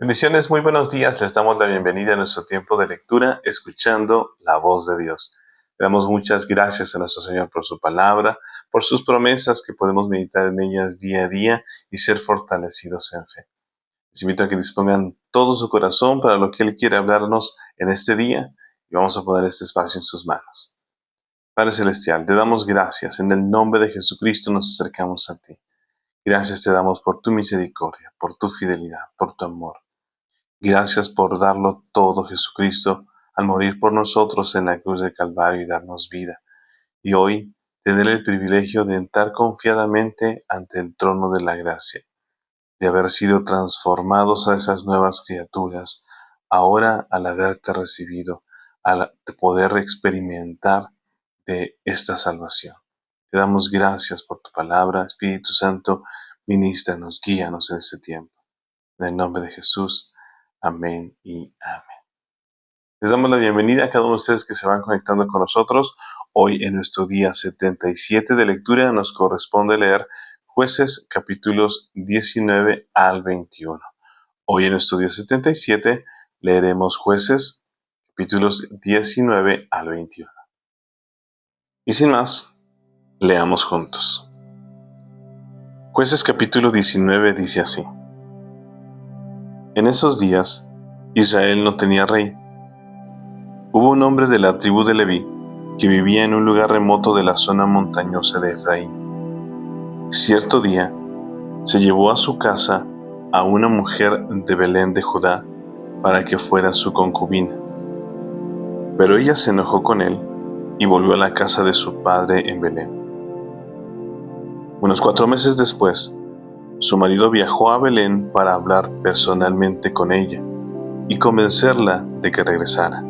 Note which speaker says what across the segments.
Speaker 1: Bendiciones, muy buenos días. Les damos la bienvenida a nuestro tiempo de lectura, escuchando la voz de Dios. Le damos muchas gracias a nuestro Señor por su palabra, por sus promesas que podemos meditar en ellas día a día y ser fortalecidos en fe. Les invito a que dispongan todo su corazón para lo que Él quiere hablarnos en este día y vamos a poner este espacio en sus manos. Padre Celestial, te damos gracias. En el nombre de Jesucristo nos acercamos a ti. Gracias te damos por tu misericordia, por tu fidelidad, por tu amor. Gracias por darlo todo, Jesucristo, al morir por nosotros en la cruz del Calvario y darnos vida. Y hoy tener el privilegio de entrar confiadamente ante el trono de la gracia, de haber sido transformados a esas nuevas criaturas, ahora al haberte recibido, al poder experimentar de esta salvación. Te damos gracias por tu palabra, Espíritu Santo, ministranos, guíanos en este tiempo. En el nombre de Jesús. Amén y amén. Les damos la bienvenida a cada uno de ustedes que se van conectando con nosotros. Hoy en nuestro día 77 de lectura nos corresponde leer Jueces capítulos 19 al 21. Hoy en nuestro día 77 leeremos Jueces capítulos 19 al 21. Y sin más, leamos juntos. Jueces capítulo 19 dice así. En esos días, Israel no tenía rey. Hubo un hombre de la tribu de Leví que vivía en un lugar remoto de la zona montañosa de Efraín. Cierto día, se llevó a su casa a una mujer de Belén de Judá para que fuera su concubina. Pero ella se enojó con él y volvió a la casa de su padre en Belén. Unos 4 meses después, su marido viajó a Belén para hablar personalmente con ella y convencerla de que regresara.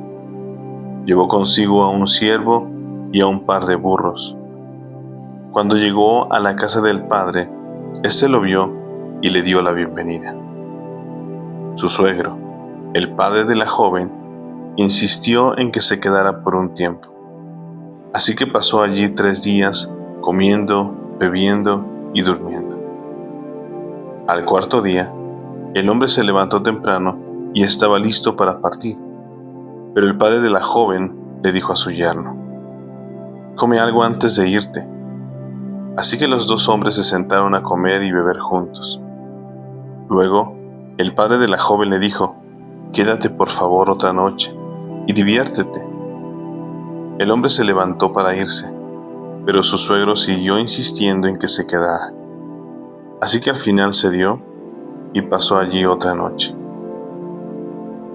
Speaker 1: Llevó consigo a un siervo y a un par de burros. Cuando llegó a la casa del padre, éste lo vio y le dio la bienvenida. Su suegro, el padre de la joven, insistió en que se quedara por un tiempo. Así que pasó allí 3 días, comiendo, bebiendo y durmiendo. Al 4.º día, el hombre se levantó temprano y estaba listo para partir. Pero el padre de la joven le dijo a su yerno: «Come algo antes de irte». Así que los 2 hombres se sentaron a comer y beber juntos. Luego, el padre de la joven le dijo: «Quédate por favor otra noche y diviértete». El hombre se levantó para irse, pero su suegro siguió insistiendo en que se quedara. Así que al final cedió y pasó allí otra noche.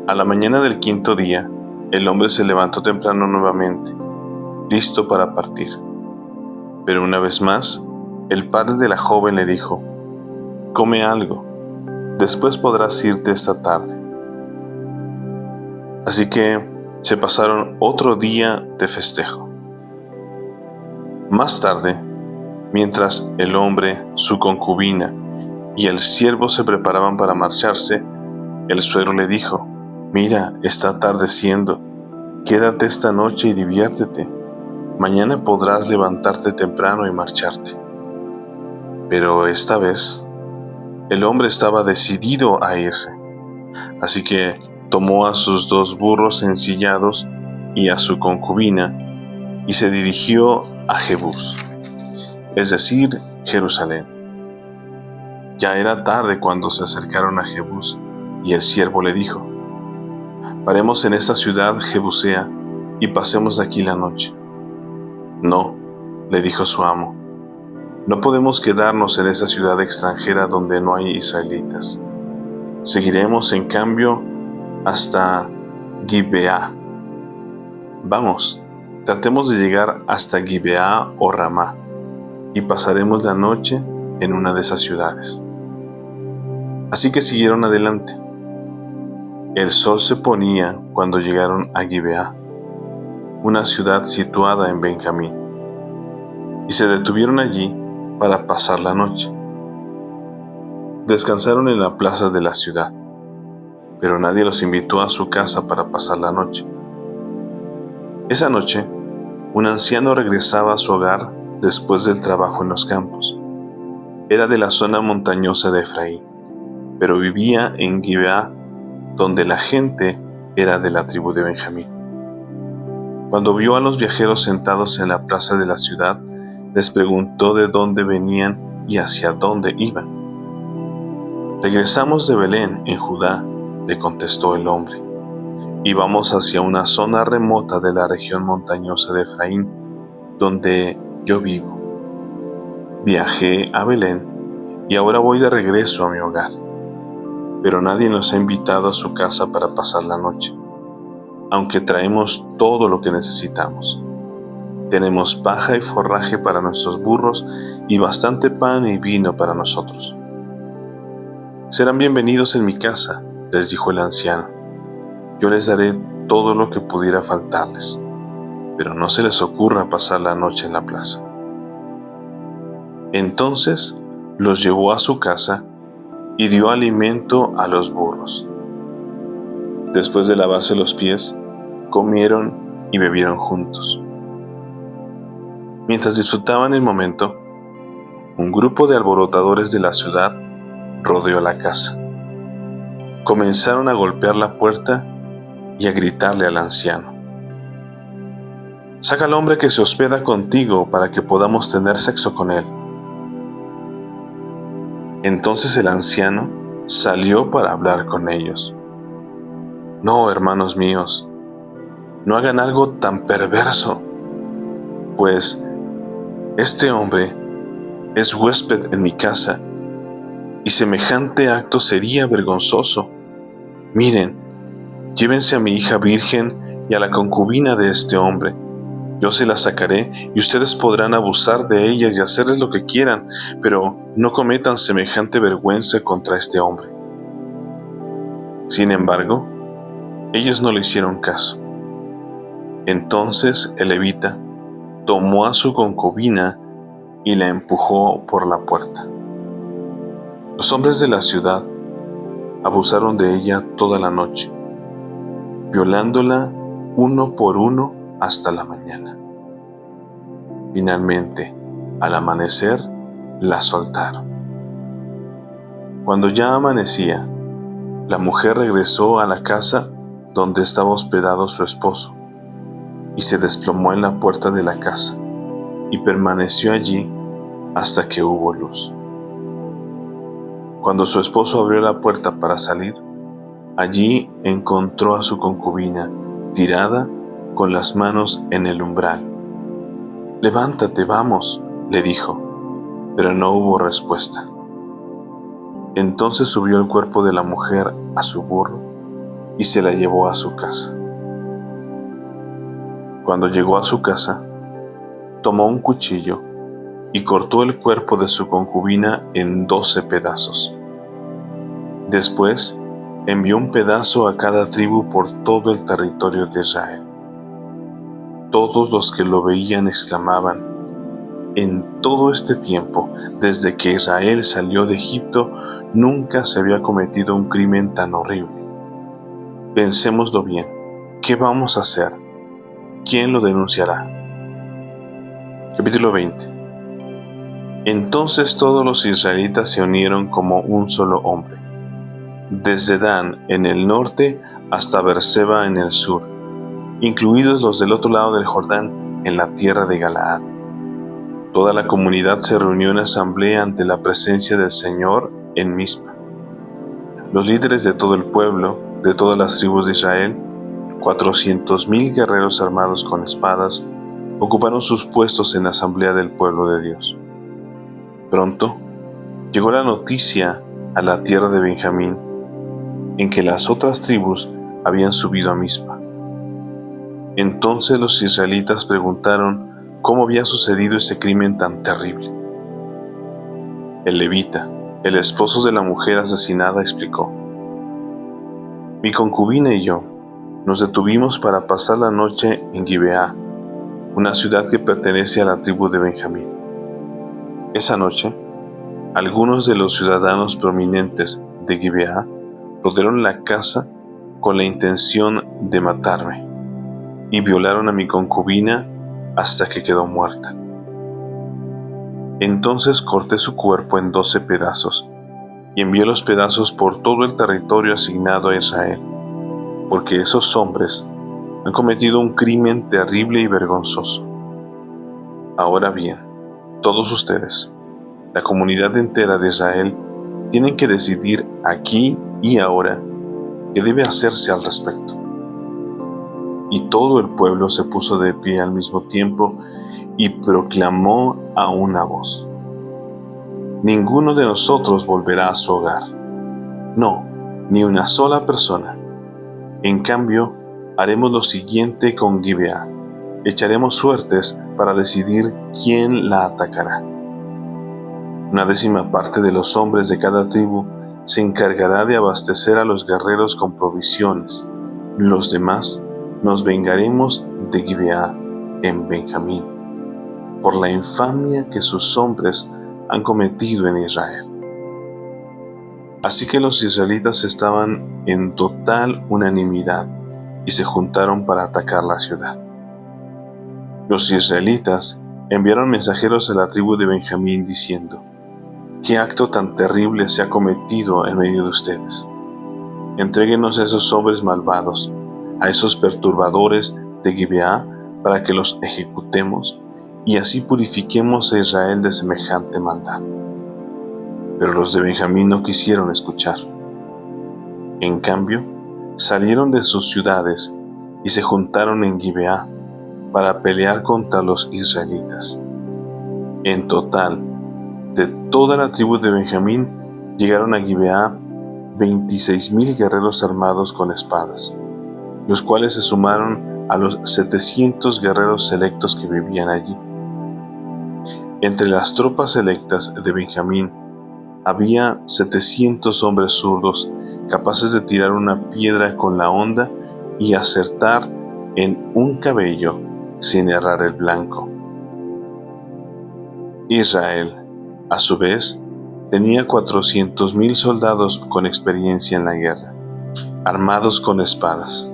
Speaker 1: A la mañana del 5.º día, el hombre se levantó temprano nuevamente, listo para partir. Pero una vez más, el padre de la joven le dijo: «Come algo, después podrás irte esta tarde». Así que se pasaron otro día de festejo. Más tarde, mientras el hombre, su concubina y el siervo se preparaban para marcharse, el suegro le dijo: «Mira, está atardeciendo, quédate esta noche y diviértete. Mañana podrás levantarte temprano y marcharte». Pero esta vez, el hombre estaba decidido a irse. Así que tomó a sus 2 burros ensillados y a su concubina y se dirigió a Jebús, es decir, Jerusalén. Ya era tarde cuando se acercaron a Jebús y el siervo le dijo: «Paremos en esta ciudad jebusea y pasemos aquí la noche». «No», le dijo su amo, «no podemos quedarnos en esa ciudad extranjera donde no hay israelitas. Seguiremos en cambio hasta Gibeá. Vamos, tratemos de llegar hasta Gibeá o Ramá y pasaremos la noche en una de esas ciudades». Así que siguieron adelante. El sol se ponía cuando llegaron a Gibeá, una ciudad situada en Benjamín, y se detuvieron allí para pasar la noche. Descansaron en la plaza de la ciudad, pero nadie los invitó a su casa para pasar la noche. Esa noche, un anciano regresaba a su hogar después del trabajo en los campos. Era de la zona montañosa de Efraín, pero vivía en Gibeá donde la gente era de la tribu de Benjamín. Cuando vio a los viajeros sentados en la plaza de la ciudad, les preguntó de dónde venían y hacia dónde iban. Regresamos de Belén, en Judá, le contestó el hombre, y vamos hacia una zona remota de la región montañosa de Efraín, donde yo vivo. Viajé a Belén y ahora voy de regreso a mi hogar, pero nadie nos ha invitado a su casa para pasar la noche, aunque traemos todo lo que necesitamos. Tenemos paja y forraje para nuestros burros y bastante pan y vino para nosotros. Serán bienvenidos en mi casa, les dijo el anciano. Yo les daré todo lo que pudiera faltarles, pero no se les ocurra pasar la noche en la plaza. Entonces los llevó a su casa y dio alimento a los burros. Después de lavarse los pies, comieron y bebieron juntos. Mientras disfrutaban el momento, un grupo de alborotadores de la ciudad rodeó la casa. Comenzaron a golpear la puerta y a gritarle al anciano: «Saca al hombre que se hospeda contigo para que podamos tener sexo con él». Entonces el anciano salió para hablar con ellos. «No, hermanos míos, no hagan algo tan perverso, pues este hombre es huésped en mi casa y semejante acto sería vergonzoso. Miren, llévense a mi hija virgen y a la concubina de este hombre. Yo se las sacaré y ustedes podrán abusar de ellas y hacerles lo que quieran, pero no cometan semejante vergüenza contra este hombre». Sin embargo, ellos no le hicieron caso. Entonces el levita tomó a su concubina y la empujó por la puerta. Los hombres de la ciudad abusaron de ella toda la noche, violándola uno por uno hasta la mañana. Finalmente, al amanecer, la soltaron. Cuando ya amanecía, la mujer regresó a la casa donde estaba hospedado su esposo y se desplomó en la puerta de la casa y permaneció allí hasta que hubo luz. Cuando su esposo abrió la puerta para salir, allí encontró a su concubina tirada con las manos en el umbral. «Levántate, vamos», le dijo, pero no hubo respuesta. Entonces subió el cuerpo de la mujer a su burro y se la llevó a su casa. Cuando llegó a su casa, tomó un cuchillo y cortó el cuerpo de su concubina en 12 pedazos. Después envió un pedazo a cada tribu por todo el territorio de Israel. Todos los que lo veían exclamaban: «En todo este tiempo, desde que Israel salió de Egipto, nunca se había cometido un crimen tan horrible. Pensémoslo bien, ¿qué vamos a hacer? ¿Quién lo denunciará?». Capítulo 20. Entonces todos los israelitas se unieron como un solo hombre, desde Dan en el norte hasta Beerseba en el sur, incluidos los del otro lado del Jordán, en la tierra de Galaad. Toda la comunidad se reunió en asamblea ante la presencia del Señor en Mizpa. Los líderes de todo el pueblo, de todas las tribus de Israel, 400,000 guerreros armados con espadas, ocuparon sus puestos en la asamblea del pueblo de Dios. Pronto llegó la noticia a la tierra de Benjamín en que las otras tribus habían subido a Mizpa. Entonces los israelitas preguntaron cómo había sucedido ese crimen tan terrible. El levita, el esposo de la mujer asesinada, explicó: «Mi concubina y yo nos detuvimos para pasar la noche en Gibeá, una ciudad que pertenece a la tribu de Benjamín. Esa noche, algunos de los ciudadanos prominentes de Gibeá rodearon la casa con la intención de matarme y violaron a mi concubina hasta que quedó muerta. Entonces corté su cuerpo en 12 pedazos y envió los pedazos por todo el territorio asignado a Israel, porque esos hombres han cometido un crimen terrible y vergonzoso. Ahora bien, todos ustedes, la comunidad entera de Israel, tienen que decidir aquí y ahora qué debe hacerse al respecto. Y todo el pueblo se puso de pie al mismo tiempo y proclamó a una voz: ninguno de nosotros volverá a su hogar. No, ni una sola persona. En cambio, haremos lo siguiente con Gibeá. Echaremos suertes para decidir quién la atacará. Una 10ª parte de los hombres de cada tribu se encargará de abastecer a los guerreros con provisiones. Los demás nos vengaremos de Gibeá en Benjamín, por la infamia que sus hombres han cometido en Israel. Así que los israelitas estaban en total unanimidad y se juntaron para atacar la ciudad. Los israelitas enviaron mensajeros a la tribu de Benjamín diciendo: ¿qué acto tan terrible se ha cometido en medio de ustedes? Entréguenos a esos hombres malvados, a esos perturbadores de Gibeá, para que los ejecutemos y así purifiquemos a Israel de semejante maldad. Pero los de Benjamín no quisieron escuchar. En cambio, salieron de sus ciudades y se juntaron en Gibeá para pelear contra los israelitas. En total, de toda la tribu de Benjamín llegaron a Gibeá 26,000 guerreros armados con espadas, los cuales se sumaron a los 700 guerreros selectos que vivían allí. Entre las tropas selectas de Benjamín había 700 hombres zurdos capaces de tirar una piedra con la honda y acertar en un cabello sin errar el blanco. Israel, a su vez, tenía 400,000 soldados con experiencia en la guerra, armados con espadas,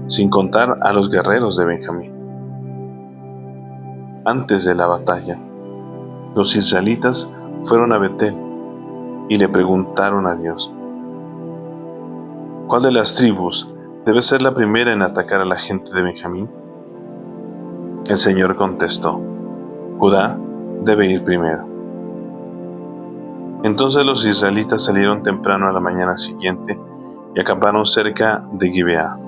Speaker 1: sin contar a los guerreros de Benjamín. Antes de la batalla, los israelitas fueron a Betel y le preguntaron a Dios: ¿cuál de las tribus debe ser la primera en atacar a la gente de Benjamín? El Señor contestó: Judá debe ir primero. Entonces los israelitas salieron temprano a la mañana siguiente y acamparon cerca de Gibeá.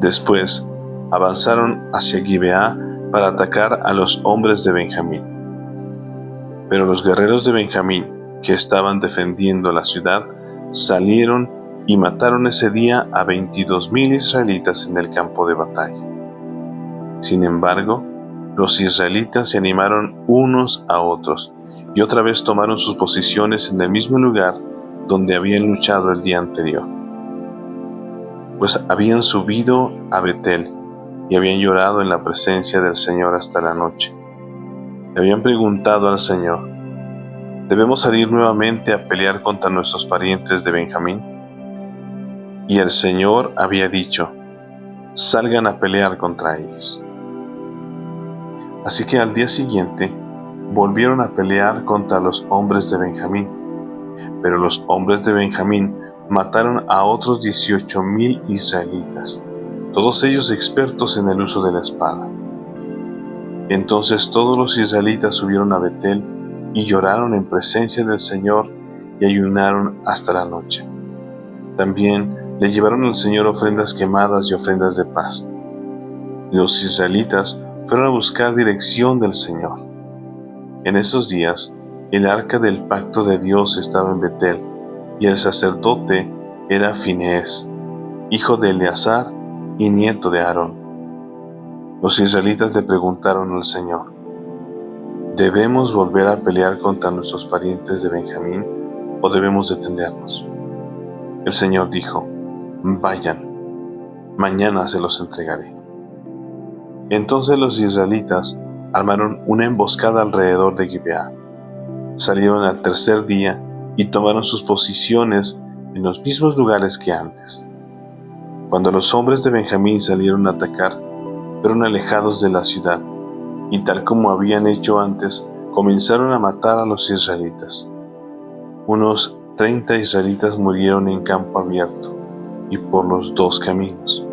Speaker 1: Después avanzaron hacia Gibeá para atacar a los hombres de Benjamín. Pero los guerreros de Benjamín, que estaban defendiendo la ciudad, salieron y mataron ese día a 22,000 israelitas en el campo de batalla. Sin embargo, los israelitas se animaron unos a otros y otra vez tomaron sus posiciones en el mismo lugar donde habían luchado el día anterior. Pues habían subido a Betel y habían llorado en la presencia del Señor hasta la noche. Le habían preguntado al Señor: ¿debemos salir nuevamente a pelear contra nuestros parientes de Benjamín? Y el Señor había dicho: salgan a pelear contra ellos. Así que al día siguiente volvieron a pelear contra los hombres de Benjamín. Pero los hombres de Benjamín mataron a otros 18,000 israelitas, todos ellos expertos en el uso de la espada. Entonces todos los israelitas subieron a Betel y lloraron en presencia del Señor y ayunaron hasta la noche. También le llevaron al Señor ofrendas quemadas y ofrendas de paz. Los israelitas fueron a buscar dirección del Señor. En esos días, el arca del pacto de Dios estaba en Betel, y el sacerdote era Finehés, hijo de Eleazar y nieto de Aarón. Los israelitas le preguntaron al Señor: ¿debemos volver a pelear contra nuestros parientes de Benjamín o debemos detenernos? El Señor dijo: vayan, mañana se los entregaré. Entonces los israelitas armaron una emboscada alrededor de Gibeá. Salieron al tercer día y tomaron sus posiciones en los mismos lugares que antes. Cuando los hombres de Benjamín salieron a atacar, fueron alejados de la ciudad, y tal como habían hecho antes, comenzaron a matar a los israelitas. Unos 30 israelitas murieron en campo abierto y por los dos caminos,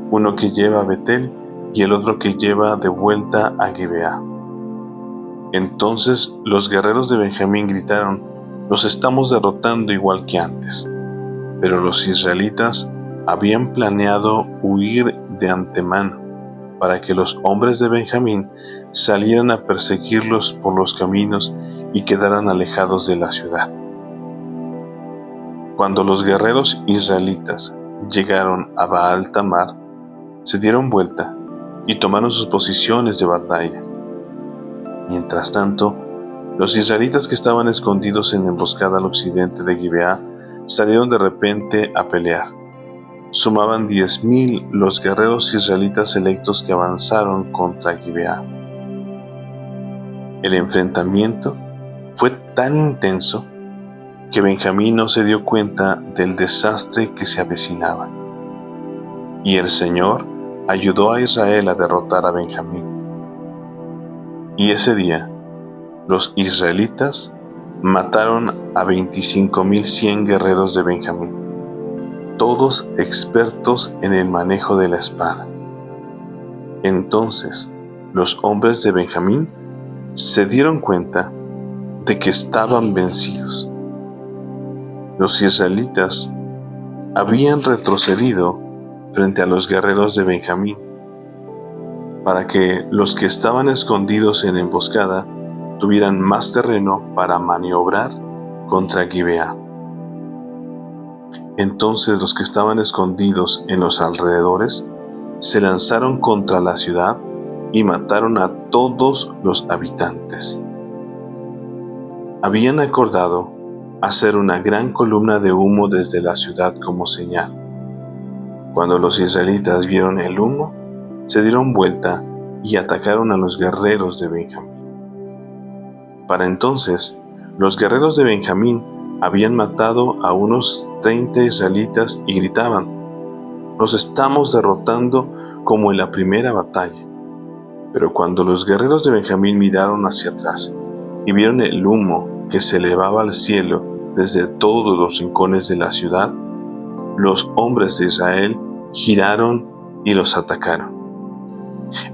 Speaker 1: uno que lleva a Betel y el otro que lleva de vuelta a Gibeá. Entonces los guerreros de Benjamín gritaron: «Los estamos derrotando igual que antes». Pero los israelitas habían planeado huir de antemano para que los hombres de Benjamín salieran a perseguirlos por los caminos y quedaran alejados de la ciudad. Cuando los guerreros israelitas llegaron a Baal Tamar, se dieron vuelta y tomaron sus posiciones de batalla. Mientras tanto, los israelitas que estaban escondidos en emboscada al occidente de Gibeá salieron de repente a pelear. Sumaban 10,000 los guerreros israelitas electos que avanzaron contra Gibeá. El enfrentamiento fue tan intenso que Benjamín no se dio cuenta del desastre que se avecinaba. Y el Señor ayudó a Israel a derrotar a Benjamín. Y ese día, los israelitas mataron a 25,100 guerreros de Benjamín, todos expertos en el manejo de la espada. Entonces, los hombres de Benjamín se dieron cuenta de que estaban vencidos. Los israelitas habían retrocedido frente a los guerreros de Benjamín, para que los que estaban escondidos en emboscada tuvieran más terreno para maniobrar contra Gibeá. Entonces los que estaban escondidos en los alrededores se lanzaron contra la ciudad y mataron a todos los habitantes. Habían acordado hacer una gran columna de humo desde la ciudad como señal. Cuando los israelitas vieron el humo, se dieron vuelta y atacaron a los guerreros de Benjamín. Para entonces, los guerreros de Benjamín habían matado a unos 30 israelitas y gritaban: «Los estamos derrotando como en la primera batalla». Pero cuando los guerreros de Benjamín miraron hacia atrás y vieron el humo que se elevaba al cielo desde todos los rincones de la ciudad, los hombres de Israel giraron y los atacaron.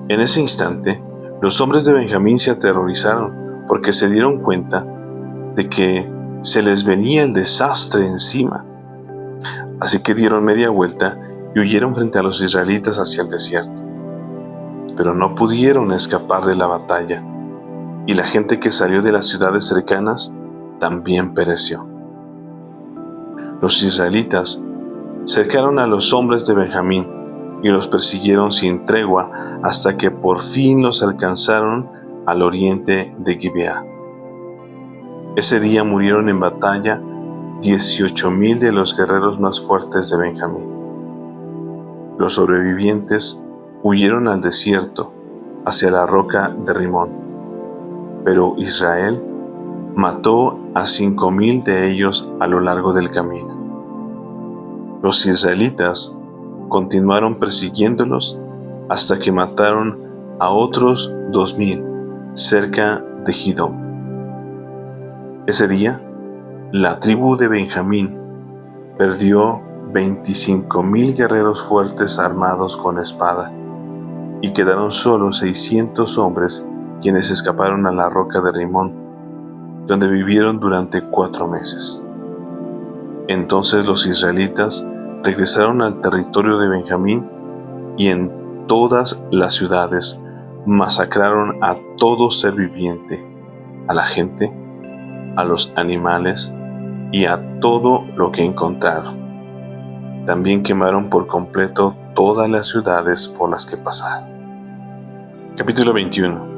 Speaker 1: En ese instante, los hombres de Benjamín se aterrorizaron porque se dieron cuenta de que se les venía el desastre encima. Así que dieron media vuelta y huyeron frente a los israelitas hacia el desierto. Pero no pudieron escapar de la batalla, y la gente que salió de las ciudades cercanas también pereció. Los israelitas cercaron a los hombres de Benjamín y los persiguieron sin tregua hasta que por fin los alcanzaron al oriente de Gibeá. Ese día murieron en batalla 18,000 de los guerreros más fuertes de Benjamín. Los sobrevivientes huyeron al desierto, hacia la roca de Rimón, pero Israel mató a 5,000 de ellos a lo largo del camino. Los israelitas continuaron persiguiéndolos hasta que mataron a otros 2,000 cerca de Gidom. Ese día, la tribu de Benjamín perdió 25,000 guerreros fuertes armados con espada, y quedaron solo 600 hombres quienes escaparon a la roca de Rimón, donde vivieron durante 4 meses. Entonces los israelitas regresaron al territorio de Benjamín y en todas las ciudades masacraron a todo ser viviente, a la gente, a los animales y a todo lo que encontraron. También quemaron por completo todas las ciudades por las que pasaron. Capítulo 21.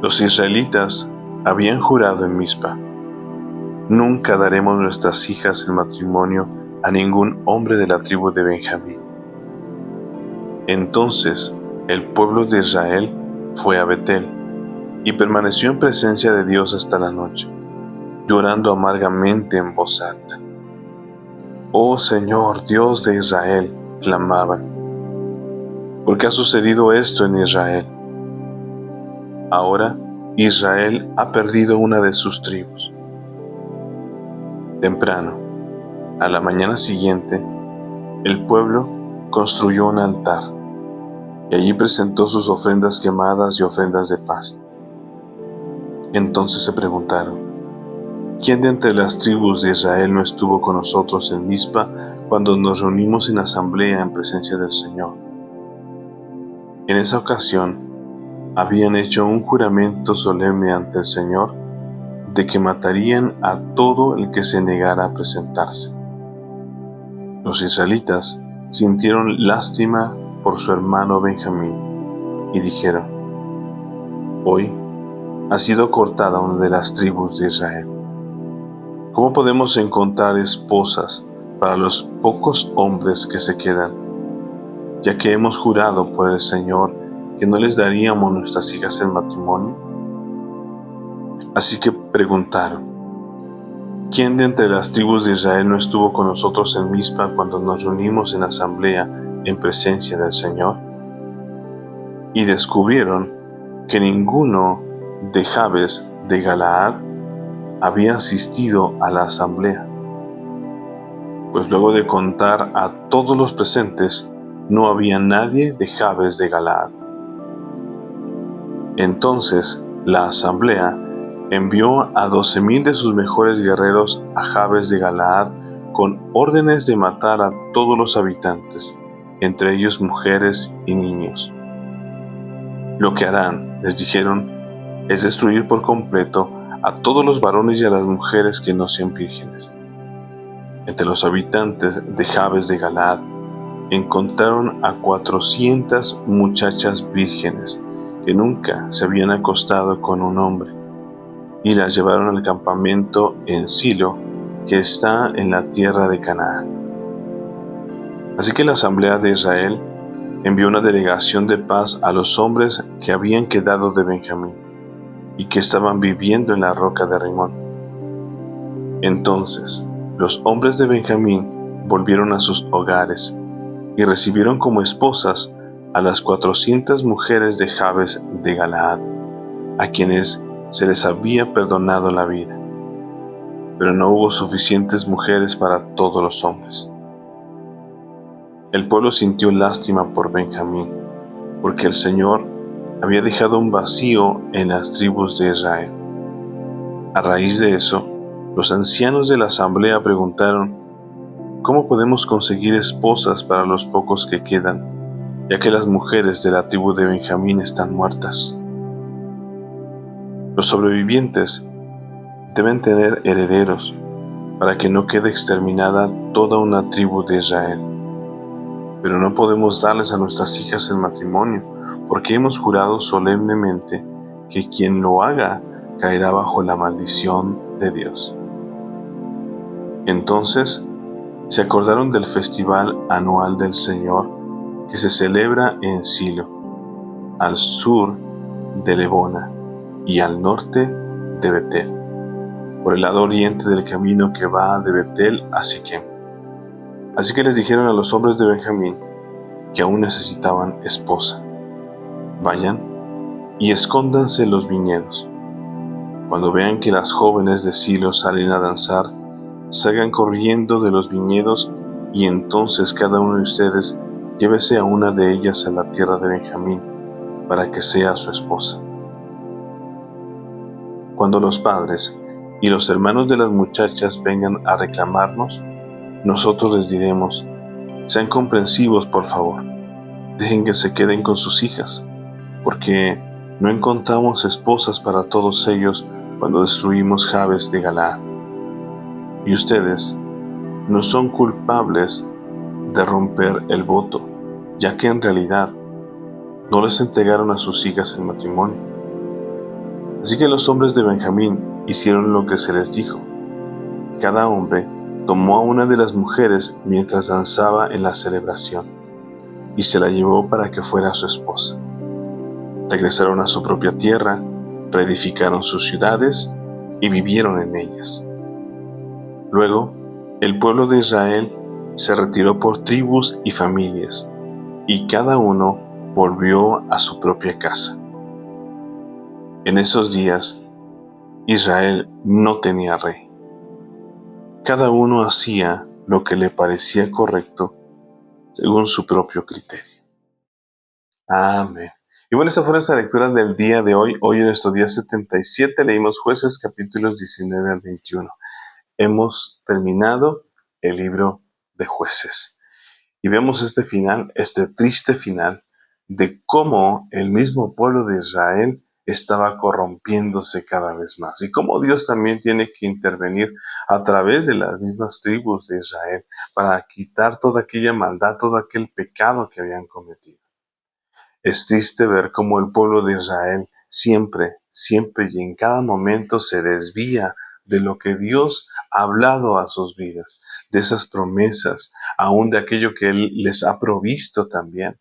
Speaker 1: Los israelitas habían jurado en Mizpa: «Nunca daremos nuestras hijas en matrimonio a ningún hombre de la tribu de Benjamín». Entonces el pueblo de Israel fue a Betel y permaneció en presencia de Dios hasta la noche, llorando amargamente en voz alta. «Oh Señor, Dios de Israel», clamaban, «¿por qué ha sucedido esto en Israel? Ahora Israel ha perdido una de sus tribus». Temprano, a la mañana siguiente, el pueblo construyó un altar y allí presentó sus ofrendas quemadas y ofrendas de paz. Entonces se preguntaron: ¿quién de entre las tribus de Israel no estuvo con nosotros en Mizpa cuando nos reunimos en asamblea en presencia del Señor? En esa ocasión habían hecho un juramento solemne ante el Señor de que matarían a todo el que se negara a presentarse. Los israelitas sintieron lástima por su hermano Benjamín y dijeron: hoy ha sido cortada una de las tribus de Israel. ¿Cómo podemos encontrar esposas para los pocos hombres que se quedan, ya que hemos jurado por el Señor que no les daríamos nuestras hijas en matrimonio? Así que preguntaron: ¿quién de entre las tribus de Israel no estuvo con nosotros en Mizpa cuando nos reunimos en asamblea en presencia del Señor? Y descubrieron que ninguno de Jabes de Galaad había asistido a la asamblea, pues luego de contar a todos los presentes, no había nadie de Jabes de Galaad. Entonces la asamblea envió a 12,000 de sus mejores guerreros a Jabes de Galaad con órdenes de matar a todos los habitantes, entre ellos mujeres y niños. Lo que harán, les dijeron, es destruir por completo a todos los varones y a las mujeres que no sean vírgenes. Entre los habitantes de Jabes de Galaad encontraron a 400 muchachas vírgenes que nunca se habían acostado con un hombre, y las llevaron al campamento en Silo, que está en la tierra de Canaán. Así que la asamblea de Israel envió una delegación de paz a los hombres que habían quedado de Benjamín y que estaban viviendo en la roca de Rimón. Entonces los hombres de Benjamín volvieron a sus hogares y recibieron como esposas a las 400 mujeres de Jabes de Galaad, a quienes se les había perdonado la vida. Pero no hubo suficientes mujeres para todos los hombres. El pueblo sintió lástima por Benjamín, porque el Señor había dejado un vacío en las tribus de Israel. A raíz de eso, los ancianos de la asamblea preguntaron: ¿cómo podemos conseguir esposas para los pocos que quedan, ya que las mujeres de la tribu de Benjamín están muertas? Los sobrevivientes deben tener herederos para que no quede exterminada toda una tribu de Israel. Pero no podemos darles a nuestras hijas en matrimonio, porque hemos jurado solemnemente que quien lo haga caerá bajo la maldición de Dios. Entonces se acordaron del festival anual del Señor que se celebra en Silo, al sur de Lebona y al norte de Betel, por el lado oriente del camino que va de Betel a Siquem. Así que les dijeron a los hombres de Benjamín que aún necesitaban esposa: vayan y escóndanse en los viñedos. Cuando vean que las jóvenes de Silo salen a danzar, salgan corriendo de los viñedos, y entonces cada uno de ustedes llévese a una de ellas a la tierra de Benjamín, para que sea su esposa. Cuando los padres y los hermanos de las muchachas vengan a reclamarnos, nosotros les diremos: sean comprensivos, por favor, dejen que se queden con sus hijas, porque no encontramos esposas para todos ellos cuando destruimos Jabes de Galaad. Y ustedes no son culpables de romper el voto, ya que en realidad no les entregaron a sus hijas en matrimonio. Así que los hombres de Benjamín hicieron lo que se les dijo. Cada hombre tomó a una de las mujeres mientras danzaba en la celebración y se la llevó para que fuera su esposa. Regresaron a su propia tierra, reedificaron sus ciudades y vivieron en ellas. Luego, el pueblo de Israel se retiró por tribus y familias, y cada uno volvió a su propia casa. En esos días, Israel no tenía rey. Cada uno hacía lo que le parecía correcto según su propio criterio. Amén. Y bueno, esta fue nuestra lectura del día de hoy. Hoy en nuestro día 77 leímos Jueces capítulos 19 al 21. Hemos terminado el libro de Jueces. Y vemos este final, este triste final, de cómo el mismo pueblo de Israel estaba corrompiéndose cada vez más. Y cómo Dios también tiene que intervenir a través de las mismas tribus de Israel para quitar toda aquella maldad, todo aquel pecado que habían cometido. Es triste ver cómo el pueblo de Israel siempre y en cada momento se desvía de lo que Dios ha hablado a sus vidas, de esas promesas, aún de aquello que Él les ha provisto también.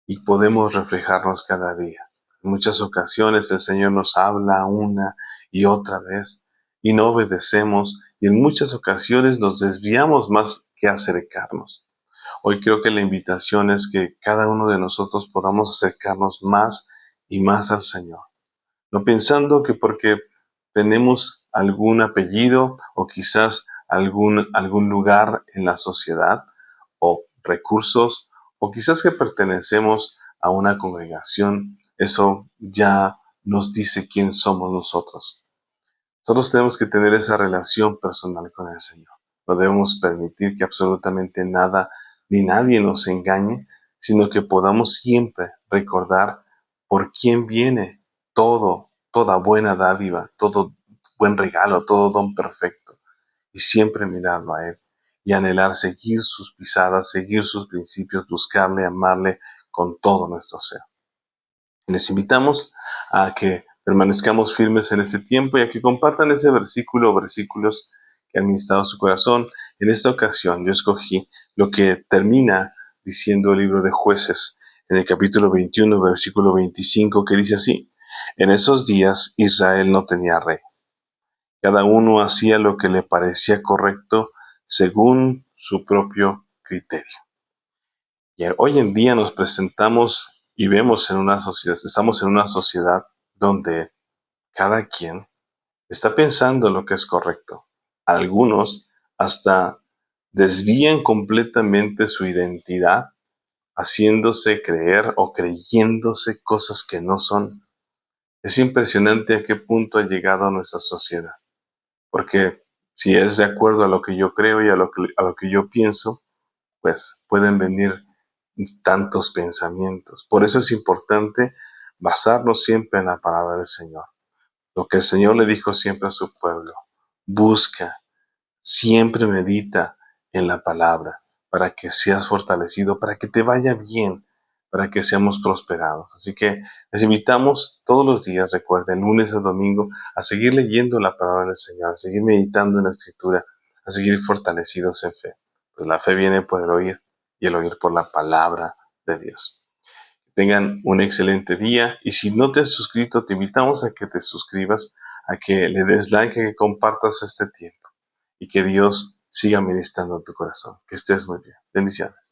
Speaker 1: Y podemos reflejarnos cada día. En muchas ocasiones el Señor nos habla una y otra vez y no obedecemos, y en muchas ocasiones nos desviamos más que acercarnos. Hoy creo que la invitación es que cada uno de nosotros podamos acercarnos más y más al Señor. No pensando que porque tenemos algún apellido o quizás algún lugar en la sociedad o recursos o quizás que pertenecemos a una congregación, eso ya nos dice quién somos nosotros. Nosotros tenemos que tener esa relación personal con el Señor. No debemos permitir que absolutamente nada ni nadie nos engañe, sino que podamos siempre recordar por quién viene toda buena dádiva, todo buen regalo, todo don perfecto. Y siempre mirarlo a Él y anhelar seguir sus pisadas, seguir sus principios, buscarle, amarle con todo nuestro ser. Les invitamos a que permanezcamos firmes en este tiempo y a que compartan ese versículo o versículos que han ministrado su corazón. En esta ocasión yo escogí lo que termina diciendo el libro de Jueces en el capítulo 21, versículo 25, que dice así: En esos días Israel no tenía rey. Cada uno hacía lo que le parecía correcto según su propio criterio. Y hoy en día nos presentamos y vemos en una sociedad, estamos en una sociedad donde cada quien está pensando lo que es correcto. Algunos hasta desvían completamente su identidad, haciéndose creer o creyéndose cosas que no son. Es impresionante a qué punto ha llegado nuestra sociedad, porque si es de acuerdo a lo que yo creo y a lo que yo pienso, pues pueden venir tantos pensamientos. Por eso es importante basarnos siempre en la palabra del Señor. Lo que el Señor le dijo siempre a su pueblo: busca, siempre medita en la palabra para que seas fortalecido, para que te vaya bien, para que seamos prosperados. Así que les invitamos todos los días, recuerden, lunes a domingo, a seguir leyendo la palabra del Señor, a seguir meditando en la Escritura, a seguir fortalecidos en fe. Pues la fe viene por el oír y el oír por la palabra de Dios. Que tengan un excelente día, y si no te has suscrito, te invitamos a que te suscribas, a que le des like, a que compartas este tiempo y que Dios siga ministrando en tu corazón. Que estés muy bien. Bendiciones.